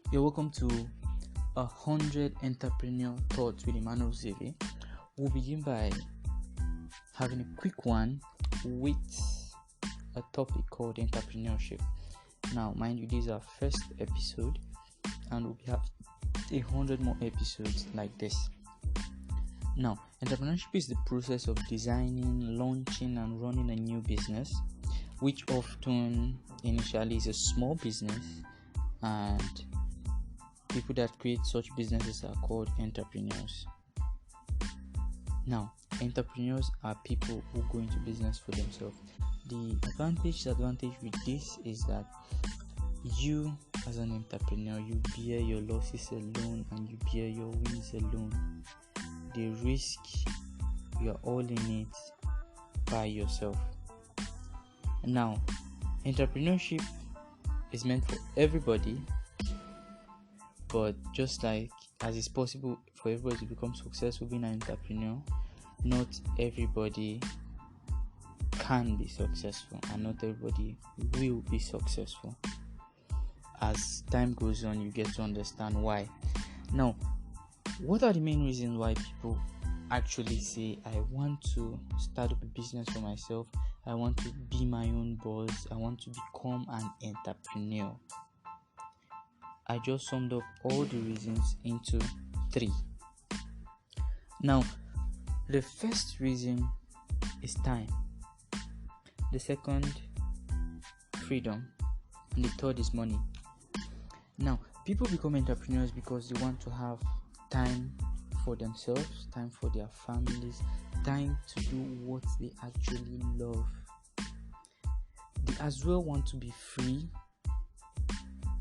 You're welcome to 100 Entrepreneur Thoughts with Emmanuel Zeve. We'll begin by having a quick one with a topic called entrepreneurship. Now, mind you, this is our first episode, and we'll have 100 more episodes like this. Now, entrepreneurship is the process of designing, launching, and running a new business, which often initially is a small business, and people that create such businesses are called entrepreneurs. Now, entrepreneurs are people who go into business for themselves. The disadvantage with this is that you, as an entrepreneur, you bear your losses alone and you bear your wins alone. The risk, you are all in it by yourself. Now, entrepreneurship is meant for everybody, but just like as it's possible for everybody to become successful being an entrepreneur, not everybody can be successful and not everybody will be successful. As time goes on, you get to understand why. Now, what are the main reasons why people actually say, I want to start up a business for myself, I want to be my own boss, I want to become an entrepreneur? I just summed up all the reasons into 3. Now, the first reason is time. The second, freedom. And the third is money. Now, people become entrepreneurs because they want to have time for themselves, time for their families, time to do what they actually love. They as well want to be free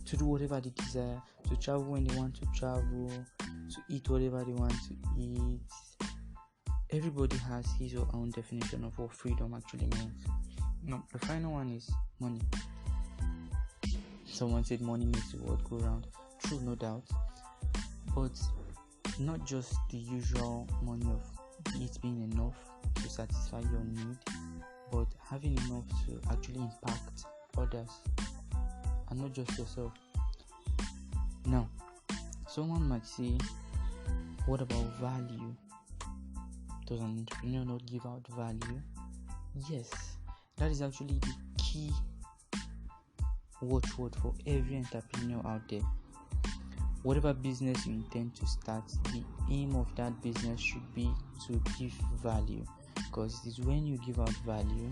to do whatever they desire, to travel when they want to travel, to eat whatever they want to eat. Everybody has his or her own definition of what freedom actually means. Now, the final one is money. Someone said money makes the world go round. True, no doubt. But not just the usual money of it being enough to satisfy your need, but having enough to actually impact others and not just yourself. Now, someone might say, what about value? Does an entrepreneur not give out value? Yes, that is actually the key watchword for every entrepreneur out there. Whatever business you intend to start, the aim of that business should be to give value, because it is when you give out value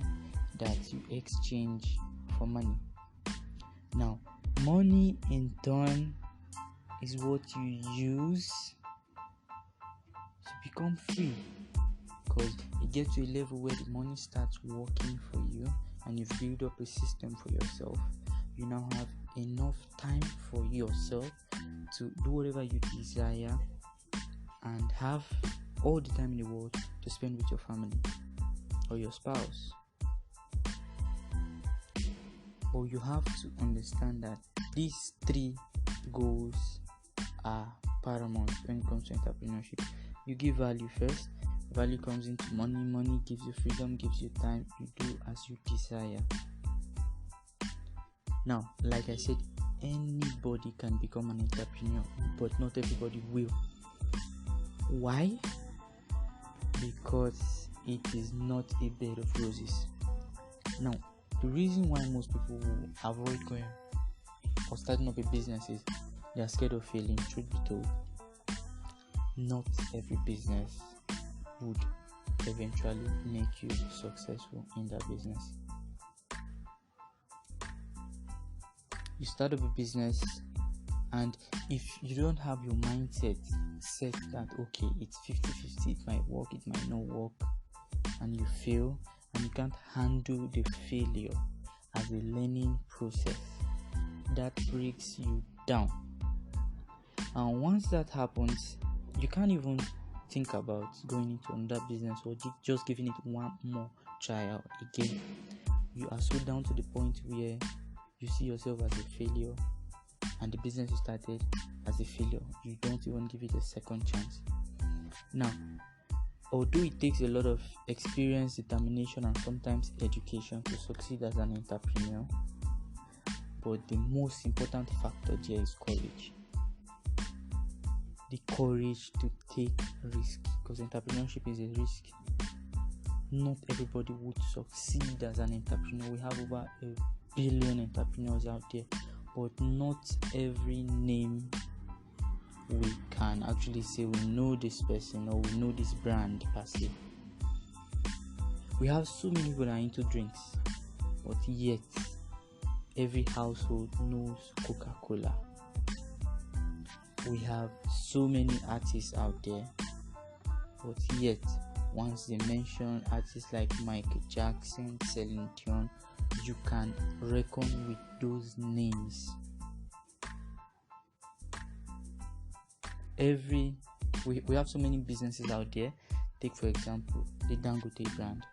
that you exchange for money. Now, money in turn is what you use to become free, because you get to a level where the money starts working for you and you've built up a system for yourself. You now have enough time for yourself to do whatever you desire and have all the time in the world to spend with your family or your spouse. But you have to understand that these 3 goals are paramount when it comes to entrepreneurship. You give value first. Value comes into money. Money gives you freedom, gives you time. You do as you desire. Now, like I said, anybody can become an entrepreneur, but not everybody will. Why? Because it is not a bed of roses. Now, the reason why most people will avoid going or starting up a business is they are scared of failing. Truth be told, not every business would eventually make you successful in that business. You start up a business, and if you don't have your mindset set that okay, it's 50-50, it might work, it might not work, and you fail and you can't handle the failure as a learning process, that breaks you down. And once that happens, you can't even think about going into another business or just giving it one more trial again. You are so down to the point where you see yourself as a failure, and the business you started as a failure. You don't even give it a second chance. Now, although it takes a lot of experience, determination, and sometimes education to succeed as an entrepreneur, but the most important factor there is courage. the courage to take risk, because entrepreneurship is a risk. Not everybody would succeed as an entrepreneur. We have over 1 billion entrepreneurs out there, but not every name we can actually say we know this person or we know this brand per se. We have so many people that are into drinks, but yet every household knows Coca-Cola. We have so many artists out there, but yet once they mention artists like Michael Jackson, Celine Dion, you can reckon with those names. We have so many businesses out there. Take for example the Dangote brand.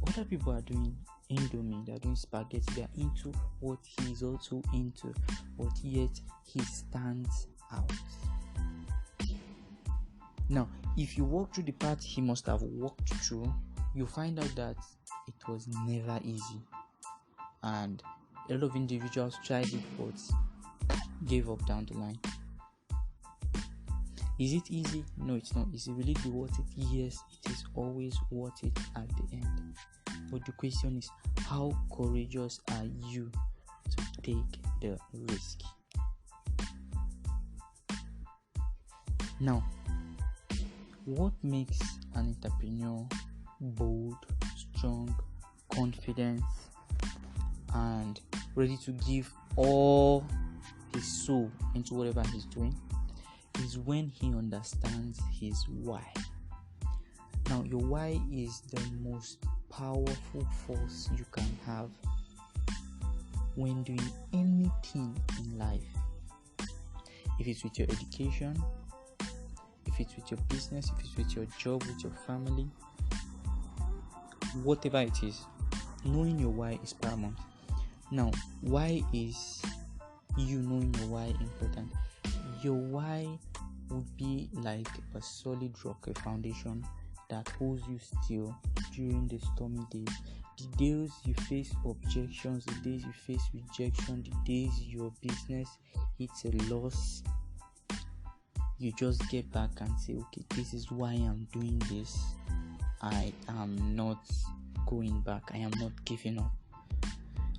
Other people are doing Indomie, they are doing spaghetti, they are into what he is also into, but yet he stands out. Now, if you walk through the path he must have walked through, you find out that it was never easy, and a lot of individuals tried it but gave up down the line. Is it easy? No, it's not easy. Will it be worth it? Yes, it is always worth it at the end. But the question is, how courageous are you to take the risk? Now, what makes an entrepreneur bold, strong, confident, and ready to give all his soul into whatever he's doing is when he understands his why. Now, your why is the most powerful force you can have when doing anything in life. If it's with your education, if it's with your business, if it's with your job, with your family, whatever it is, knowing your why is paramount. Now, why is you knowing your why important? Your why would be like a solid rock, a foundation that holds you still during the stormy days. The days you face objections, the days you face rejection, the days your business hits a loss, you just get back and say, okay, this is why I'm doing this. I am not going back. I am not giving up.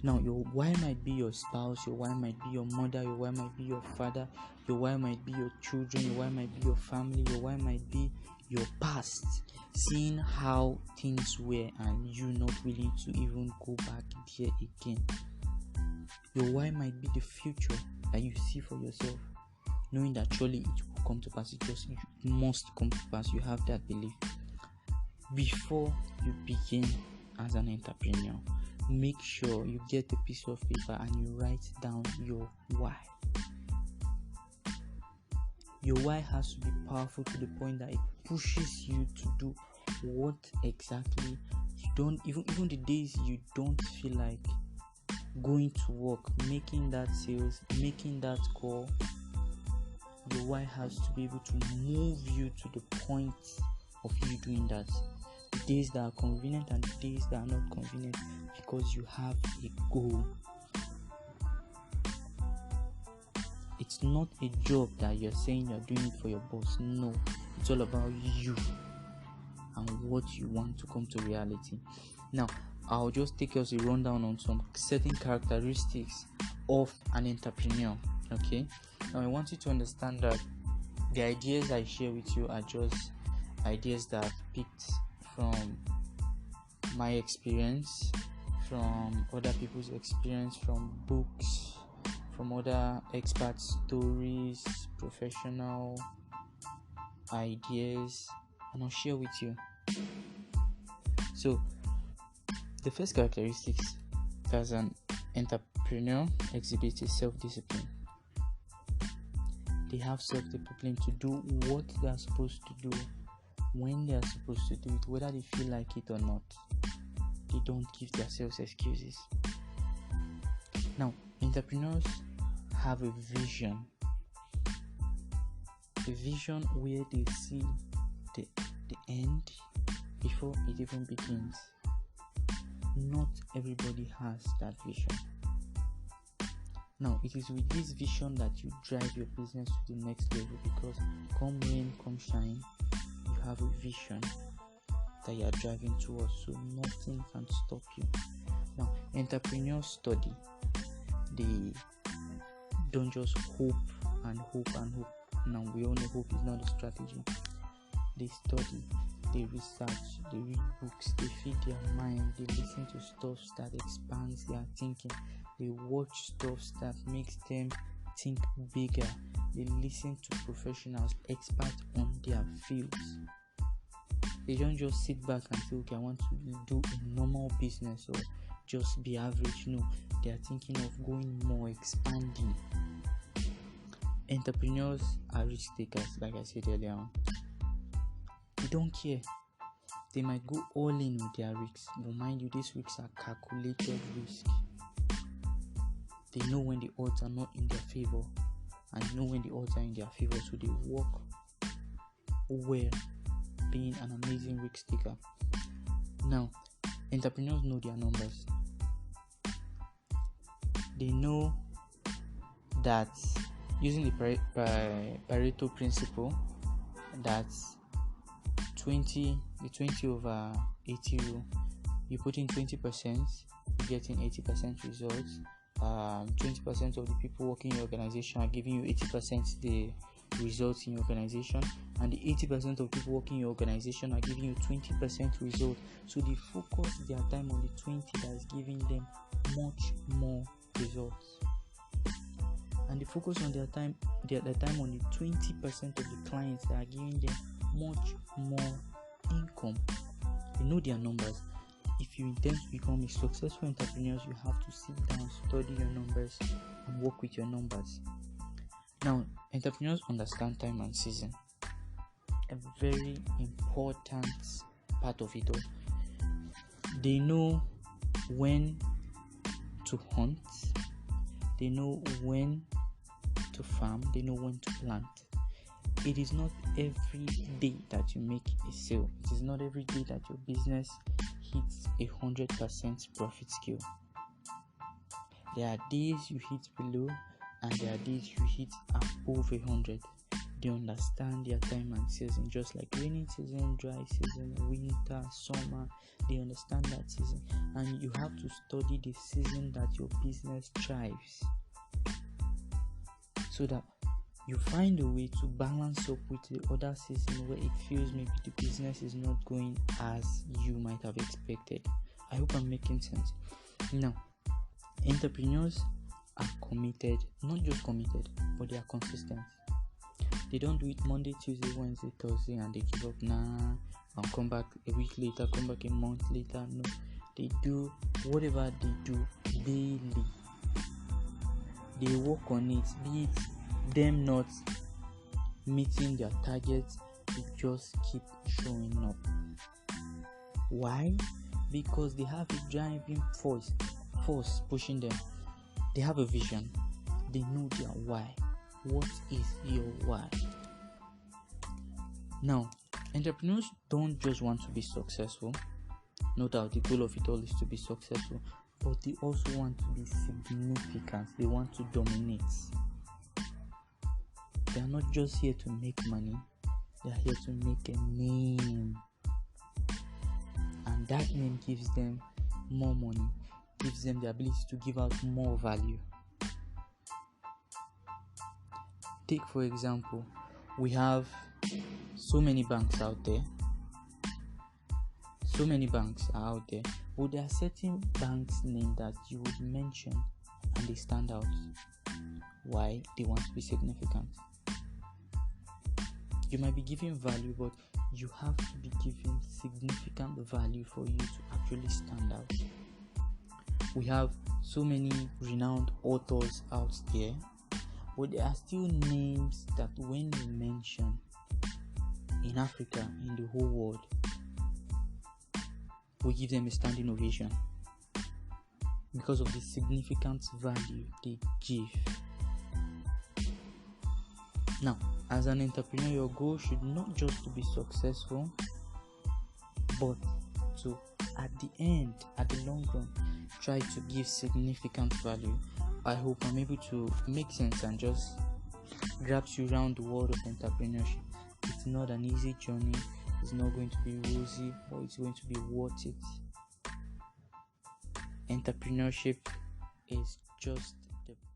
Now, your why might be your spouse, your why might be your mother, your why might be your father, your why might be your children, your why might be your family, your why might be your past, seeing how things were and you not willing to even go back there again. Your why might be the future that you see for yourself, knowing that surely it will come to pass. It must come to pass. You have that belief. Before you begin as an entrepreneur, make sure you get a piece of paper and you write down your why. Your why has to be powerful to the point that it pushes you to do what exactly you don't, even the days you don't feel like going to work, making that sales, making that call. Your why has to be able to move you to the point of you doing that. The days that are convenient and the days that are not convenient, because you have a goal. It's not a job that you're saying you're doing it for your boss. No, it's all about you and what you want to come to reality. Now, I'll just take us a rundown on some certain characteristics of an entrepreneur. Okay, now I want you to understand that the ideas I share with you are just ideas that I've picked from my experience, from other people's experience, from books, from other expert stories, professional ideas, and I'll share with you. So, the first characteristics as an entrepreneur exhibits is self-discipline. They have self-discipline to do what they are supposed to do when they are supposed to do it, whether they feel like it or not. They don't give themselves excuses. Now, entrepreneurs have a vision where they see the end before it even begins. Not everybody has that vision. Now, it is with this vision that you drive your business to the next level, because come rain, come shine, you have a vision that you are driving towards, so nothing can stop you. Now, entrepreneurs study. They don't just hope and hope and hope. Now, we all know hope is not a strategy. They study, they research, they read books, they feed their mind, they listen to stuff that expands their thinking, they watch stuff that makes them think bigger, they listen to professionals, experts on their fields. They don't just sit back and say, okay, I want to do a normal business or just be average. No, they are thinking of going more, expanding. Entrepreneurs are risk takers, like I said earlier on. They don't care. They might go all in with their risks, but mind you, these risks are calculated risks. They know when the odds are not in their favor, and they know when the odds are in their favor, so they work well, being an amazing risk taker. Now, entrepreneurs know their numbers. They know that using the Pareto principle, that 20 over 80 rule, you put in 20%, you get in 80% results. 20% of the people working in your organization are giving you 80% the results in your organization, and the 80% of people working in your organization are giving you 20% results. So they focus their time on the 20 that is giving them much more results, and they focus on their time on the 20% of the clients that are giving them much more income. They know their numbers. If you intend to become a successful entrepreneur, you have to sit down, study your numbers, and work with your numbers. Now, entrepreneurs understand time and season, a very important part of it all. They know when to hunt, they know when to farm, they know when to plant. It is not every day that you make a sale. It is not every day that your business hits 100% profit scale. There are days you hit below, and there are days you hit above 100. They understand their time and season, just like rainy season, dry season, winter, summer. They understand that season, and you have to study the season that your business thrives, so that you find a way to balance up with the other season where it feels maybe the business is not going as you might have expected. I hope I'm making sense. Now, entrepreneurs are committed, not just committed, but they are consistent. They don't do it Monday, Tuesday, Wednesday, Thursday, and they give up. I'll come back a week later, come back a month later. No, they do whatever they do daily. They work on it, be it them not meeting their targets, they just keep showing up. Why? Because they have a driving force pushing them. They have a vision. They know their why. What is your why? Now, entrepreneurs don't just want to be successful. No doubt the goal of it all is to be successful, but they also want to be significant. They want to dominate. They are not just here to make money, they are here to make a name. And that name gives them more money, gives them the ability to give out more value. Take, for example, we have so many banks out there. So many banks are out there, but there are certain banks' names that you would mention and they stand out. Why? They want to be significant. You might be giving value, but you have to be giving significant value for you to actually stand out. We have so many renowned authors out there, but there are still names that when we mention in Africa, in the whole world, we give them a standing ovation because of the significant value they give. Now, as an entrepreneur, your goal should not just to be successful, but to, at the end, at the long run, try to give significant value. I hope I'm able to make sense and just grabs you around the world of entrepreneurship. It's not an easy journey, it's not going to be rosy, but it's going to be worth it. Entrepreneurship is just